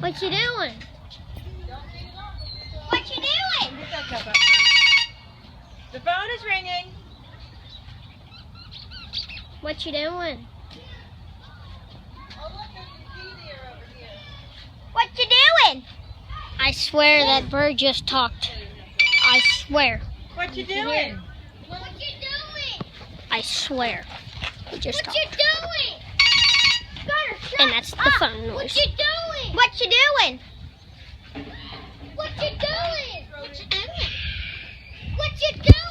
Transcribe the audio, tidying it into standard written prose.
What you doing? What you doing? Get that cup up, please. The phone is ringing. What you doing? Oh, look, there's a key there over here. What you doing? I swear that bird just talked. I swear. What you doing? What you doing? I swear. He just What talked. you doing? Gunner, shut And that's the up. phone noise. What you doing? What you doing? What you doing? What you doing? What you doing?